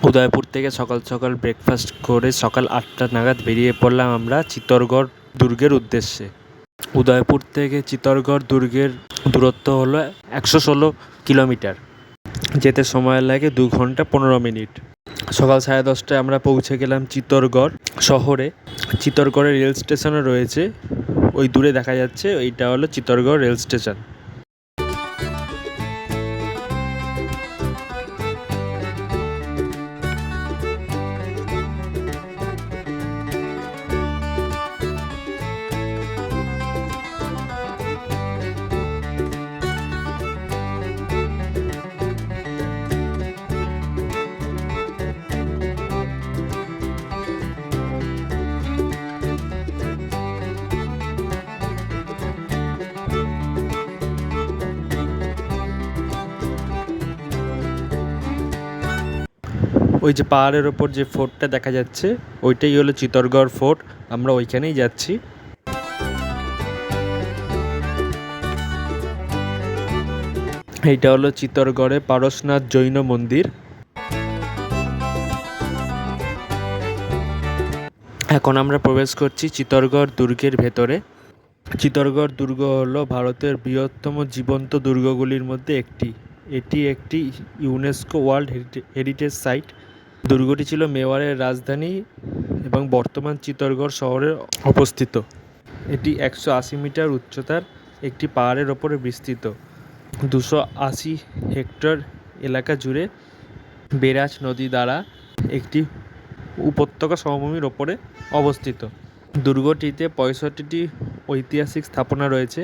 উদয়পুর থেকে সকাল সকাল ব্রেকফাস্ট করে সকাল 8টা নাগাদ বেরিয়ে পড়লাম আমরা চিত্তরগড় দুর্গের উদ্দেশ্যে। উদয়পুর থেকে চিত্তরগড় দুর্গের দূরত্ব হলো 116 কিলোমিটার। যেতে সময় লাগে 2 ঘন্টা 15 মিনিট। সকাল 10:30টায় আমরা পৌঁছে গেলাম চিত্তরগড় শহরে। চিত্তরগড়ের রেল স্টেশনও রয়েছে, ওই দূরে দেখা যাচ্ছে, ওইটা হলো চিত্তরগড় রেল স্টেশন। ওই যে পাহাড়ের ওপর যে ফোর্টটা দেখা যাচ্ছে, ওইটাই হলো চিত্তরগড় ফোর্ট। আমরা ওইখানেই যাচ্ছি। এইটা হলো চিত্তরগড়ে পারশনাথ জৈন মন্দির। এখন আমরা প্রবেশ করছি চিত্তরগড় দুর্গের ভেতরে। চিত্তরগড় দুর্গ হলো ভারতের বৃহত্তম জীবন্ত দুর্গগুলির মধ্যে একটি। এটি একটি ইউনেস্কো ওয়ার্ল্ড হেরিটেজ সাইট। দুর্গটি ছিল মেওয়ারের রাজধানী এবং বর্তমান চিত্তরগড় শহরে অবস্থিত। এটি 180 মিটার উচ্চতার একটি পাহাড়ের ওপরে বিস্তৃত। 280 হেক্টর এলাকা জুড়ে বেরাজ নদী দ্বারা একটি উপত্যকা সমভূমির ওপরে অবস্থিত। দুর্গটিতে 65টি ঐতিহাসিক স্থাপনা রয়েছে,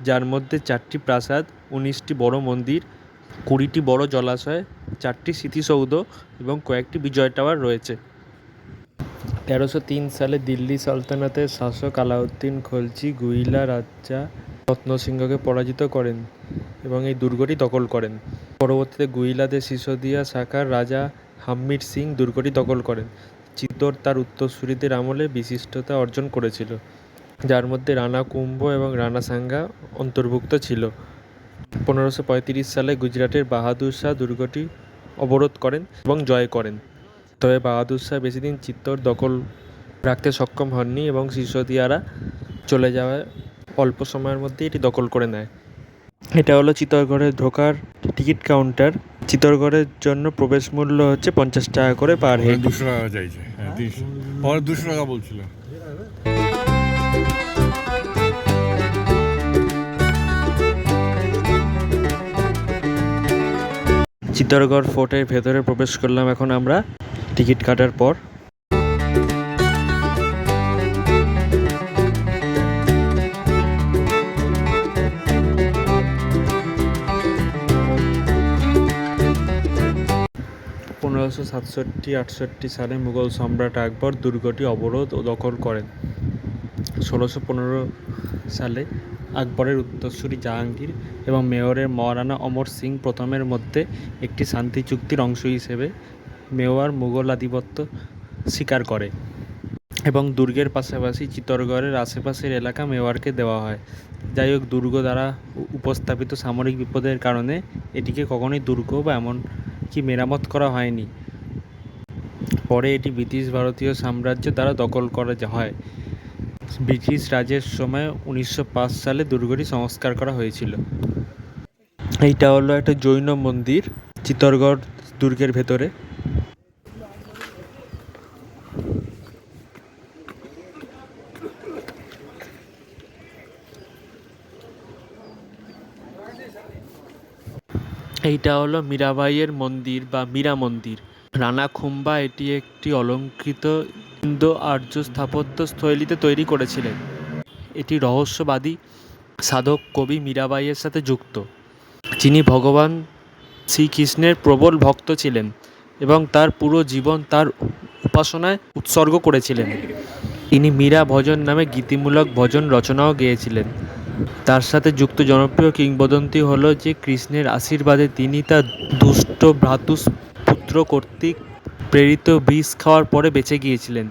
যার মধ্যে 4টি প্রাসাদ, 19টি বড় মন্দির, 20টি বড় জলাশয়, 4টি স্মৃতিসৌধ এবং কয়েকটি বিজয় টাওয়ার রয়েছে। 1303 সালে দিল্লি সালতানাতের শাসক আলাউদ্দিন খলজি গুহিলা রাজা রত্ন সিংহকে পরাজিত করেন এবং এই দুর্গটি দখল করেন। পরবর্তীতে গুহিলাদের সিসোদিয়া শাখার রাজা হাম্মির সিং দুর্গটি দখল করেন। চিত্তোর তার উত্তরসূরিদের আমলে বিশিষ্টতা অর্জন করেছিল, যার মধ্যে রানা কুম্ভ এবং রানা সাঙ্গা অন্তর্ভুক্ত ছিল। 1535 সালে গুজরাটের বাহাদুর শাহ দুর্গটি অবরোধ করেন এবং জয় করেন। তবে বাহাদুর শাহ বেশিদিন চিত্তোর দখল রাখতে সক্ষম হননি এবং সিসোদিয়ারা চলে যাওয়ায় অল্প সময়ের মধ্যে এটি দখল করে নেয়। এটা হলো চিত্তরগড়ে ঢোকার টিকিট কাউন্টার। চিত্তরগড়ের জন্য প্রবেশ মূল্য হচ্ছে 50 টাকা করে পার হেড। 200 টাকা চাইছে। হ্যাঁ 200 টাকা বলছিল। চিত্তরগড় ফোর্টের ভেতরে প্রবেশ করলাম এখন আমরা টিকিট কাটার পর। পনেরোশো 67-68 সালে মুঘল সম্রাট আকবর দুর্গটি অবরোধ ও দখল করেন। 1615 সালে আকবরের উত্তরসূরি জাহাঙ্গীর এবং মেওয়ারের মহারানা অমর সিং প্রথমের মধ্যে একটি শান্তি চুক্তির অংশ হিসেবে মেওয়ার মুঘল আধিপত্য স্বীকার করে এবং দুর্গের পাশাপাশি চিত্তরগড়ের আশেপাশের এলাকা মেওয়ারকে দেওয়া হয়। যাই হোক, দুর্গ দ্বারা উপস্থাপিত সামরিক বিপদের কারণে এটিকে কখনোই দুর্গ বা এমনকি মেরামত করা হয়নি। পরে এটি ব্রিটিশ ভারতীয় সাম্রাজ্য দ্বারা দখল করা হয়। ব্রিটিশ রাজের সময় 1905 সালে দুর্গটি সংস্কার করা হয়েছিল। এইটা হলো একটা জৈন মন্দির চিত্তরগড় দুর্গের ভেতরে। এইটা হলো মীরাবাইয়ের মন্দির বা মীরা মন্দির। রানা কুম্ভা এটি একটি অলংকৃত ইন্দো আর্য স্থাপত্য শৈলীতে তৈরি করেছিলেন। এটি রহস্যবাদী সাধক কবি মীরাবাইয়ের সাথে যুক্ত, যিনি ভগবান শ্রীকৃষ্ণের প্রবল ভক্ত ছিলেন এবং তার পুরো জীবন তার উপাসনায় উৎসর্গ করেছিলেন। তিনি মীরা ভজন নামে গীতিমূলক ভজন রচনাও গেয়েছিলেন। তার সাথে যুক্ত জনপ্রিয় কিংবদন্তি হলো যে কৃষ্ণের আশীর্বাদে তিনি তার দুষ্ট ভ্রাতুষ্পুত্র কর্তৃক প্রেরিত বিষ খাওয়ার পরে বেঁচে গিয়েছিলেন।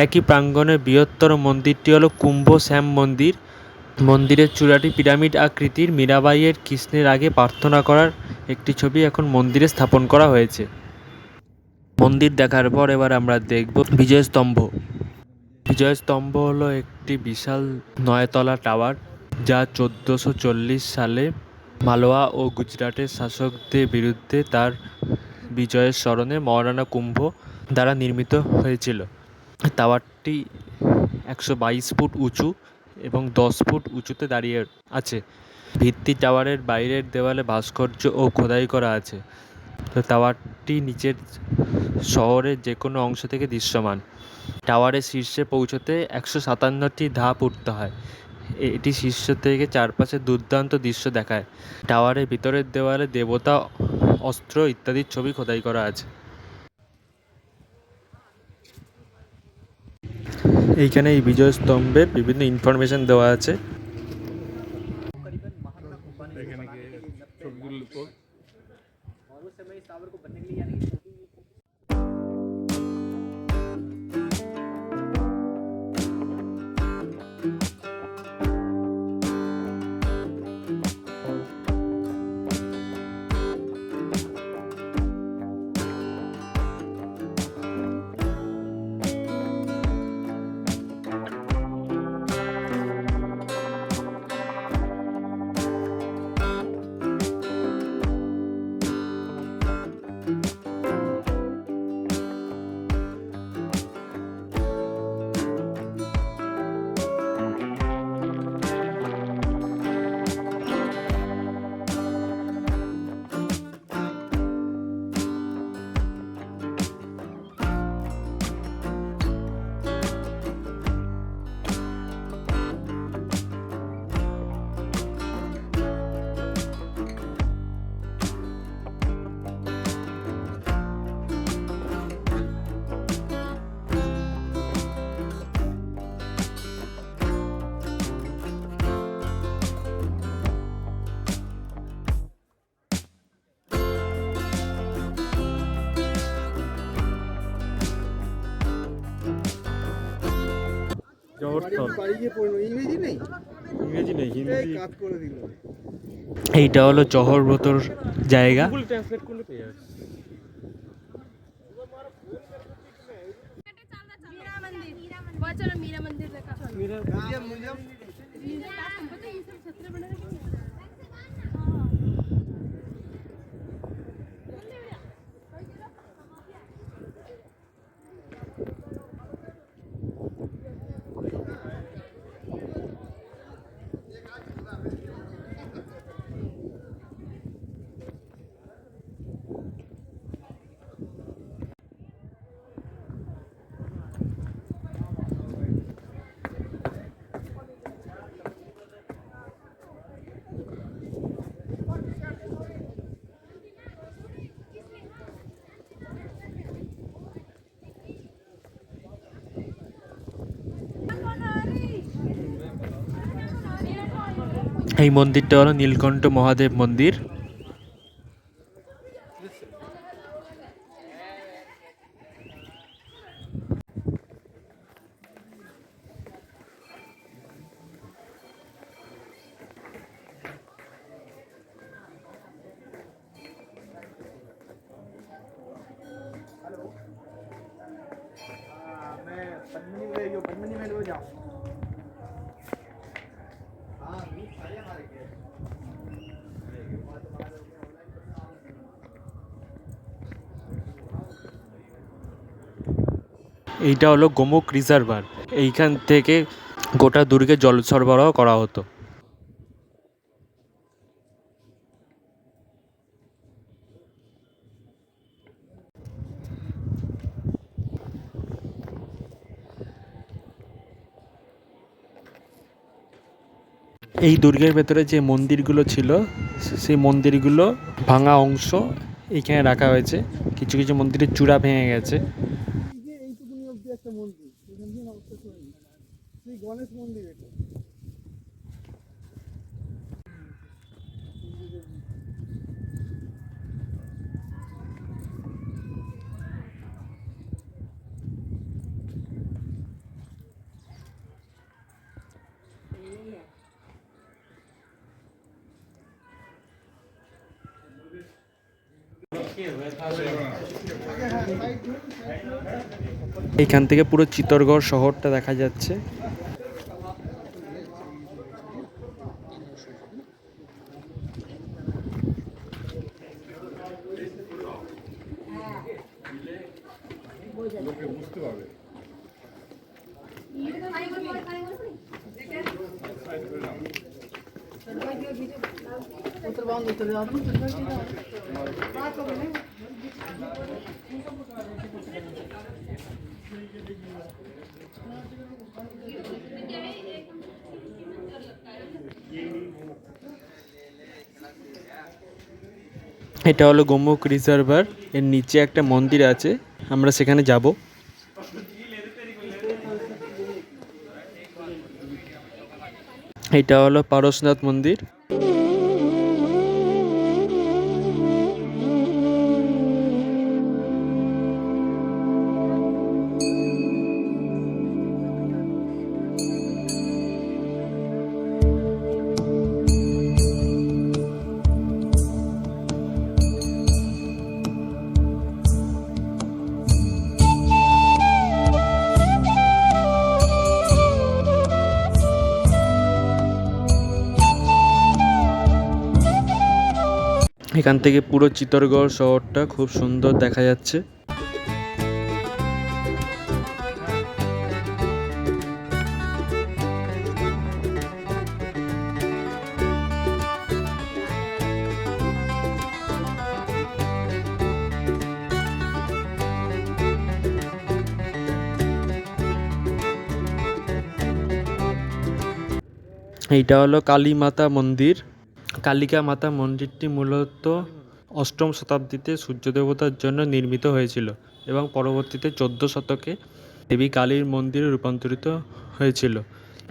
একই প্রাঙ্গণের বৃহত্তর মন্দিরটি হলো কুম্ভ শ্যাম মন্দির। মন্দিরের চূড়াটি পিরামিড আকৃতির। মীরাবাইয়ের কৃষ্ণের আগে প্রার্থনা করার একটি ছবি এখন মন্দিরে স্থাপন করা হয়েছে। মন্দির দেখার পর এবার আমরা দেখব বিজয় স্তম্ভ। বিজয় স্তম্ভ হলো একটি বিশাল 9 তলা টাওয়ার, যা 1440 সালে মালওয়া ও গুজরাটের শাসকদের বিরুদ্ধে তার বিজয়ের স্মরণে মহারাণা কুম্ভ দ্বারা নির্মিত হয়েছিল। টাওয়ারটি 122 ফুট উঁচু এবং 10 ফুট উঁচুতে দাঁড়িয়ে আছে। ভিত্তি টাওয়ারের বাইরের দেওয়ালে ভাস্কর্য ও খোদাই করা আছে। টাওয়ারটি নিচের শহরের যে কোনো অংশ থেকে দৃশ্যমান। টাওয়ারের শীর্ষে পৌঁছতে 157টি ধাপ উঠতে হয়। এটি শীর্ষ থেকে চারপাশে দুর্দান্ত দৃশ্য দেখায়। টাওয়ারের ভিতরের দেওয়ালে দেবতা, অস্ত্র ইত্যাদির ছবি খোদাই করা আছে। এইখানে এই বিজয় স্তম্ভের বিভিন্ন ইনফরমেশন দেওয়া আছে। এখানে গিয়ে ছবিগুলো তো ইংরেজি নেই, হিন্দি। এইটা হলো জহরবতর জায়গা। ট্রান্সলেট করলে পেয়ে যাচ্ছে। चलो मीरा मंदिर देखा এই মন্দিরটা হলো নীলকণ্ঠ মহাদেব মন্দির। এইটা হলো গোমুখ রিজার্ভার। এইখান থেকে গোটা দুর্গে জল সরবরাহ করা হতো। এই দুর্গের ভেতরে যে মন্দিরগুলো ছিল, সেই মন্দিরগুলো ভাঙা অংশ এইখানে রাখা হয়েছে। কিছু কিছু মন্দিরের চূড়া ভেঙে গেছে। এইটুকুনি অব্দি একটা মন্দির, এখান দিয়ে অবস্থা করেনি, সেই গণেশ মন্দির এটা। এইখান থেকে পুরো চিত্তরগড় শহরটা দেখা যাচ্ছে। বুঝতে পারবে। এটা হলো গোমুখ রিজার্ভার, এর নিচে একটা মন্দির আছে, আমরা সেখানে যাব। এটা হলো পারশনাথ মন্দির। এখান থেকে পুরো চিত্তরগড় শহরটা খুব সুন্দর দেখা যাচ্ছে। এইটা হলো কালী মাতা মন্দির। কালিকা মাতা মন্দিরটি মূলত অষ্টম শতাব্দীতে সূর্য দেবতার জন্য নির্মিত হয়েছিল এবং পরবর্তীতে 14 শতকে দেবী কালীর মন্দিরে রূপান্তরিত হয়েছিল।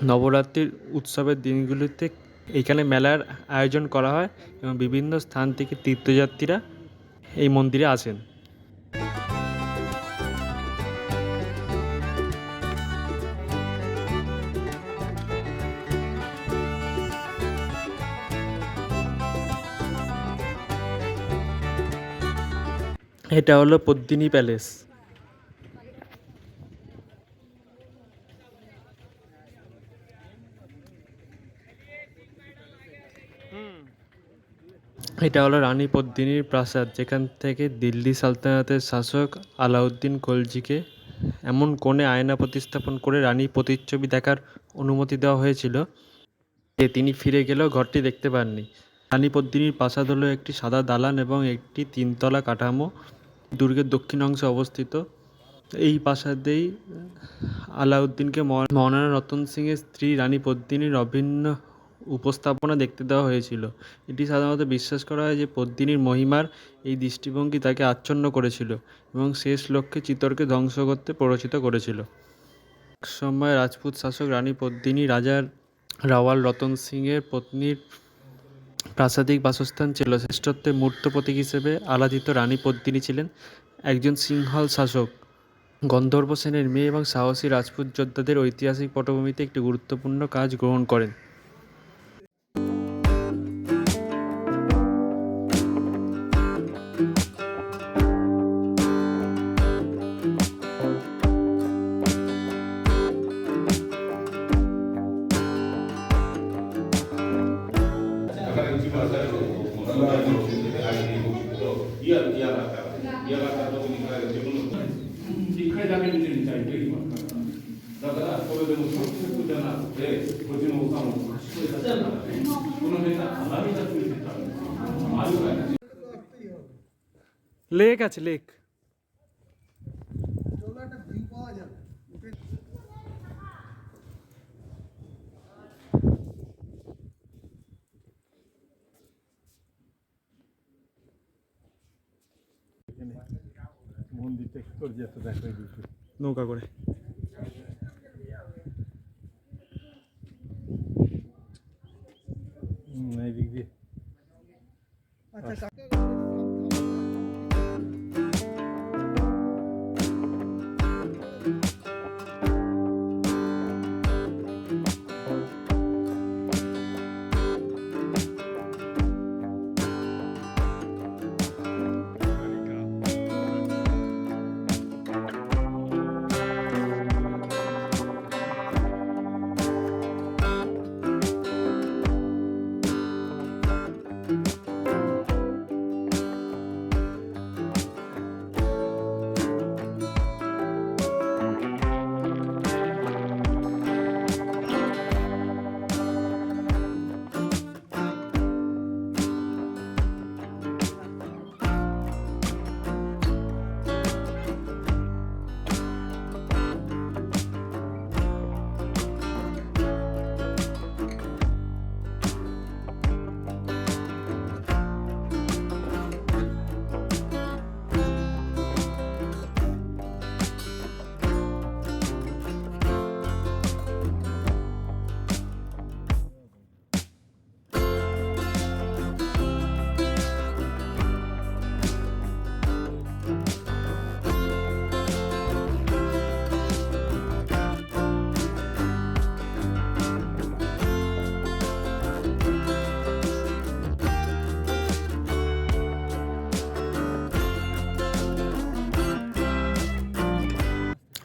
নবরাত্রির উৎসবের দিনগুলিতে এখানে মেলার আয়োজন করা হয় এবং বিভিন্ন স্থান থেকে তীর্থযাত্রীরা এই মন্দিরে আসেন। এটা হলো পদ্মিনী প্যালেস। এটা হলো রানী পদ্মিনীর প্রাসাদ, যেখান থেকে দিল্লি সালতানাতের শাসক আলাউদ্দিন খলজিকে এমন কোণে আয়না প্রতিস্থাপন করে রানীর প্রতিচ্ছবি দেখার অনুমতি দেওয়া হয়েছিল যে তিনি ফিরে গেলেও ঘরটি দেখতে পাননি। রানী পদ্মিনীর প্রাসাদ হলো একটি সাদা দালান এবং একটি 3 তলা কাঠামো, দুর্গের দক্ষিণ অংশে অবস্থিত। এই প্রাসাদেই আলাউদ্দিনকে মহারানা রতন সিংয়ের স্ত্রী রানী পদ্মিনীর অভিন্ন উপস্থাপনা দেখতে দেওয়া হয়েছিল। এটি সাধারণত বিশ্বাস করা হয় যে পদ্মিনীর মহিমার এই দৃষ্টিভঙ্গি তাকে আচ্ছন্ন করেছিল এবং শেষ লক্ষ্যে চিত্তরকে ধ্বংস করতে প্ররোচিত করেছিল। একসময় রাজপুত শাসক রানী পদ্মিনী রাজা রাওয়াল রতন সিংয়ের পত্নীর প্রাসাদিক বাসস্থান ছিল। শ্রেষ্ঠত্বের মূর্ত প্রতীক হিসেবে আরাধিত রানী পদ্মিনী ছিলেন একজন সিংহল শাসক, গন্ধর্ব সেনের মেয়ে এবং সাহসী রাজপুত যোদ্ধাদের ঐতিহাসিক পটভূমিতে একটি গুরুত্বপূর্ণ কাজ গ্রহণ করেন। লেক আছে, লেক। চলো একটা ভিউ পাওয়া যাবে। মন্দিরটা কি করে যেত দেখো দিচ্ছে নৌকা করে। এই দিক দিয়ে আচ্ছা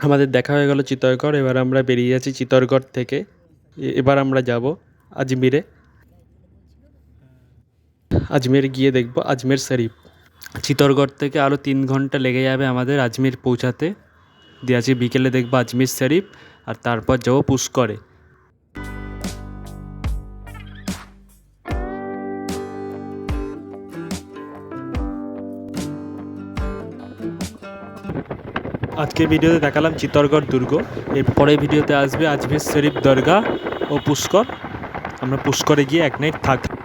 আমাদের দেখা হয়ে গেল চিতরগড়। এবার আমরা বেরিয়ে যাচ্ছি চিতরগড় থেকে। এবার আমরা যাব আজমিরে। আজমির গিয়ে দেখব আজমের শরীফ। চিতরগড় থেকে আরও 3 ঘন্টা লেগে যাবে আমাদের আজমির পৌঁছাতে। দিয়ে আজকে বিকেলে দেখব আজমির শরীফ, আর তারপর যাব পুষ্করে। আজকে ভিডিওতে দেখালাম চিতরগড় দুর্গ। এর পরের ভিডিওতে আসবে আজমির শরীফ দরগা ও পুষ্কর। আমরা পুষ্করে গিয়ে 1 নাইট থাকব।